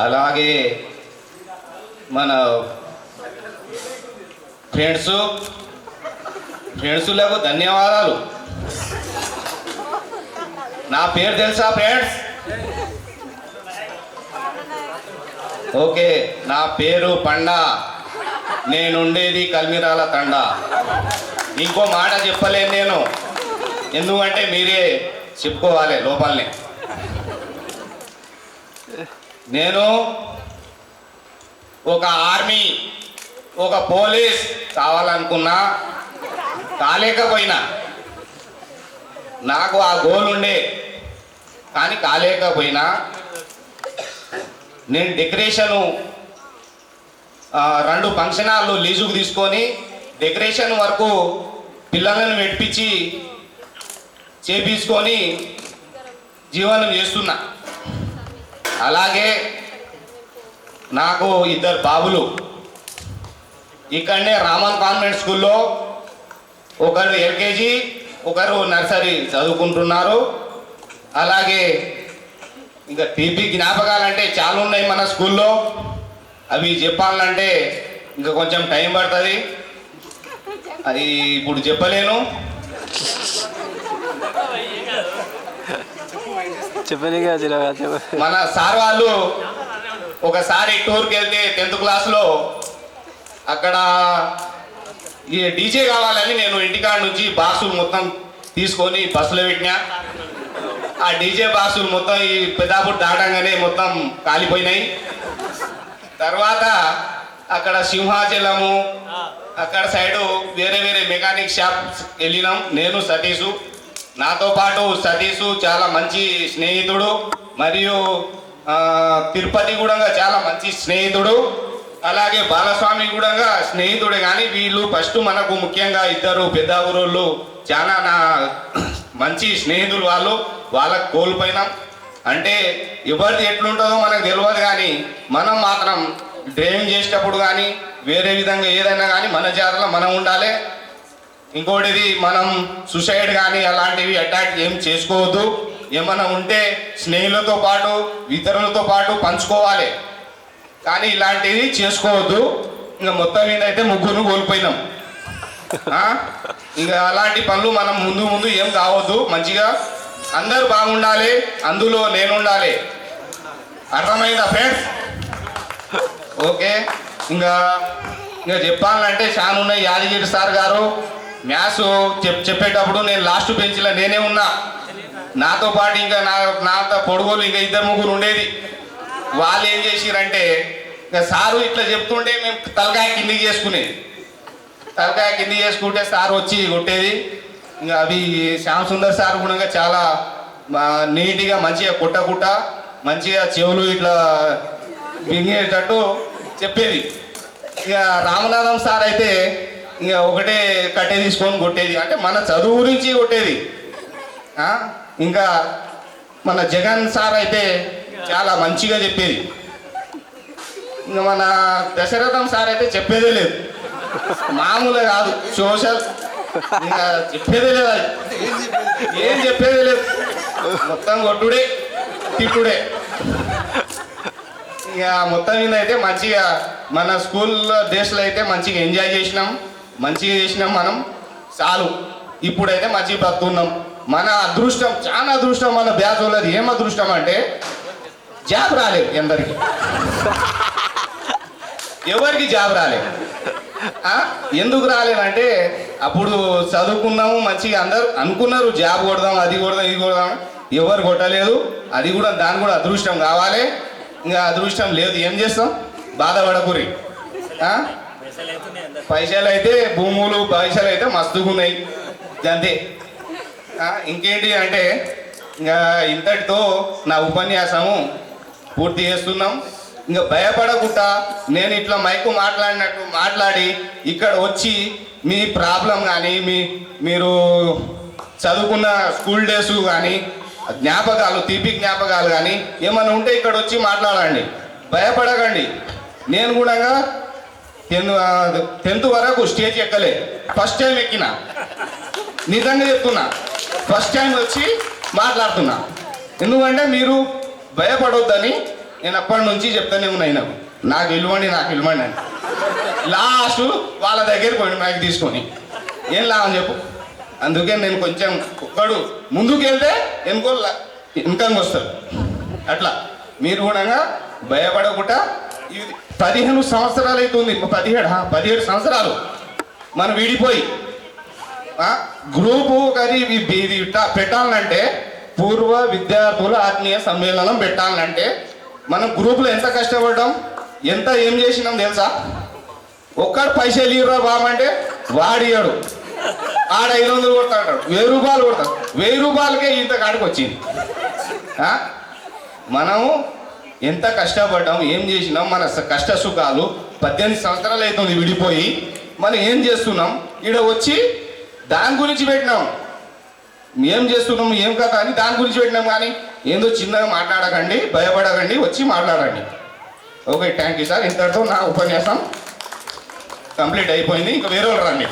అలాగే మన ఫ్రెండ్స్లకు ధన్యవాదాలు. నా పేరు తెలుసా ఫ్రెండ్స్? ఓకే, నా పేరు పండా, నేనుండేది కల్మిరాల తండా. ఇంకో మాట చెప్పలేను నేను, ఎందుకంటే మీరే చెప్పుకోవాలి లోపలనే. నేను ఒక ఆర్మీ, ఒక పోలీస్ కావాలనుకున్నా, కాలేకపోయినా. నాకు ఆ గోల్ ఉండే, కానీ కాలేకపోయినా నేను డెకరేషను 2 ఫంక్షన్ హాళ్ళు లీజుకు తీసుకొని డెకరేషన్ వరకు పిల్లలను పెట్టించి చేపించుకొని జీవనం చేస్తున్నా. అలాగే నాకు 2 బాబులు ఇక్కడనే రామన్ కాన్వెంట్ స్కూల్లో, ఒకరు ఎల్కేజీ, ఒకరు నర్సరీ చదువుకుంటున్నారు. అలాగే ఇంకా తీపి జ్ఞాపకాలంటే చాలా ఉన్నాయి మన స్కూల్లో. అవి చెప్పాలంటే ఇంకా కొంచెం టైం పడుతుంది, అది ఇప్పుడు చెప్పలేను. మన సార్ వాళ్ళు ఒకసారి టూర్కి వెళ్తే 10th క్లాస్లో అక్కడ ఈ డీజే కావాలని నేను ఇంటికాడ నుంచి బాక్సులు మొత్తం తీసుకొని బస్సులో పెట్టినా. ఆ డీజే బాక్సులు మొత్తం ఈ పెద్దాపుడు దాటంగానే మొత్తం కాలిపోయినాయి. తర్వాత అక్కడ సింహాచలము, అక్కడ సైడు వేరే వేరే మెకానిక్ షాప్స్ వెళ్ళినాం. నేను సతీషు, నాతో పాటు సతీషు చాలా మంచి స్నేహితుడు, మరియు తిరుపతి కూడా చాలా మంచి స్నేహితుడు, అలాగే బాలస్వామి కూడా స్నేహితుడే. కానీ వీళ్ళు ఫస్ట్ మనకు ముఖ్యంగా 2 పెద్ద ఊరోళ్ళు చాలా నా మంచి స్నేహితులు. వాళ్ళకు కోల్పోయినాం. అంటే ఎవరిది ఎట్లుంటుందో మనకు తెలియదు, కానీ మనం మాత్రం డ్రైవింగ్ చేసేటప్పుడు కానీ వేరే విధంగా ఏదైనా కానీ మన జాగ్రత్తలో మనం ఉండాలి. ఇంకోటిది, మనం సూసైడ్ కానీ అలాంటివి అటాక్ ఏం చేసుకోవద్దు. ఏమైనా ఉంటే స్నేహితులతో పాటు ఇతరులతో పాటు పంచుకోవాలి, కానీ ఇలాంటివి చేసుకోవద్దు. ఇంకా మొత్తం మీద అయితే 3 కోల్పోయినాం. ఇంకా అలాంటి పనులు మనం ముందు ఏం కావద్దు. మంచిగా అందరూ బాగుండాలి, అందులో నేను ఉండాలి. అర్థమైందా ఫ్రెండ్స్? ఓకే, ఇంకా చెప్పాలంటే చాలా ఉన్నాయి. యాదగిరి సార్ గారు మ్యాథ్స్ చెప్పేటప్పుడు నేను లాస్ట్ బెంచ్లో నేనే ఉన్నా. నాతో పాటు ఇంకా నాతో పొడుగోలు ఇంకా 2-3 ఉండేది. వాళ్ళు ఏం చేసిరంటే, ఇంకా సారు ఇట్లా చెప్తుంటే మేము తలకాయ కిందికి చేసుకుంటే సార్ వచ్చి కొట్టేది. ఇంకా అవి శ్యామ్ సుందర్ సార్ కూడా చాలా నీట్గా మంచిగా కుట్ట మంచిగా చెవులు ఇట్లా వింగేటట్టు చెప్పేది. ఇక రామనాథం సార్ అయితే ఇక ఒకటే కట్టే తీసుకొని కొట్టేది, అంటే మన చదువు గురించి కొట్టేది. ఇంకా మన జగన్ సార్ అయితే చాలా మంచిగా చెప్పేది. ఇంకా మన దశరథం సార్ అయితే చెప్పేదే లేదు, మామూలుగా కాదు, సోషల్ ఇంకా చెప్పేదే లేదు, అది ఏం చెప్పేదే లేదు, మొత్తం కొట్టుడే తిట్టుడే. ఇక మొత్తం మీద అయితే మంచిగా మన స్కూల్ డేస్లో అయితే మంచిగా ఎంజాయ్ చేసినాం, మంచిగా చేసినాం మనం. చాలు, ఇప్పుడైతే మంచిగా బతున్నాం. మన అదృష్టం, చాలా అదృష్టం మన బ్యాచ్ వాళ్ళది. ఏం అదృష్టం అంటే జాబ్ రాలేదు ఎవరికి జాబ్ రాలేదు. ఎందుకు రాలేదంటే అప్పుడు చదువుకున్నాము మంచిగా, అందరూ అనుకున్నారు జాబ్ కొడదాం, అది కొడదాం, ఇది కొడదాం, ఎవరు కొట్టలేదు. అది కూడా దాని కూడా అదృష్టం కావాలి. ఇంకా అదృష్టం లేదు, ఏం చేస్తాం, బాధపడకురి. పైసలు అయితే భూములు పైసలు అయితే మస్తుగా ఉన్నాయి అంతే. ఇంకేంటి అంటే ఇంకా ఇంతటితో నా ఉపన్యాసము పూర్తి చేస్తున్నాం. ఇంకా భయపడకుండా నేను ఇట్లా మైకు మాట్లాడినట్టు మాట్లాడి ఇక్కడ వచ్చి మీ ప్రాబ్లం కానీ మీరు చదువుకున్న స్కూల్ డేస్ కానీ జ్ఞాపకాలు, తీపి జ్ఞాపకాలు కానీ ఏమైనా ఉంటే ఇక్కడ వచ్చి మాట్లాడండి, భయపడకండి. నేను కూడా 10th వరకు స్టేజ్ ఎక్కలే, ఫస్ట్ టైం ఎక్కిన, నిజంగా చెప్తున్నా, ఫస్ట్ టైం వచ్చి మాట్లాడుతున్నా. ఎందుకంటే మీరు భయపడొద్దని నేను అప్పటి నుంచి చెప్తానే ఉన్నాయి నాకు ఇవ్వండి అని లాస్ట్ వాళ్ళ దగ్గరికి పోయి మైక్ తీసుకొని ఏం లాభం చెప్పు. అందుకే నేను కొంచెం ఒక్కడు ముందుకు వెళ్తే వెనకంగా వస్తారు. అట్లా మీరు కూడా భయపడకుండా ఇది 15 సంవత్సరాలు అవుతుంది, 17 సంవత్సరాలు మనం విడిపోయి గ్రూపు కానీ ఇది పెట్టాలంటే పూర్వ విద్యార్థుల ఆత్మీయ సమ్మేళనం పెట్టాలంటే మనం గ్రూపులో ఎంత కష్టపడ్డాం, ఎంత ఏం చేసినాం తెలుసా? ఒక్కడు పైసలు ఇవ్వరా బాబంటే వాడియాడు, ఆడ 500 కొడతాడు, 1000 రూపాయలు కొడతాడు, 1000 రూపాయలకే ఇంత కాడికి వచ్చింది. మనము ఎంత కష్టపడ్డాం, ఏం చేసినాం, మన కష్ట సుఖాలు 18 సంవత్సరాలు అవుతుంది విడిపోయి, మనం ఏం చేస్తున్నాం ఈడ వచ్చి దాని గురించి పెట్టినాం. ఏం చేస్తున్నాం ఏం కదా అని దాని గురించి పెట్టినాం. కానీ ఏందో చిన్నగా మాట్లాడకండి, భయపడకండి, వచ్చి మాట్లాడండి. Okay, thank you sir. ఇంతటితో నా ఉపన్యాసం కంప్లీట్ అయిపోయింది. ఇంకా వేరే వాళ్ళు రండి.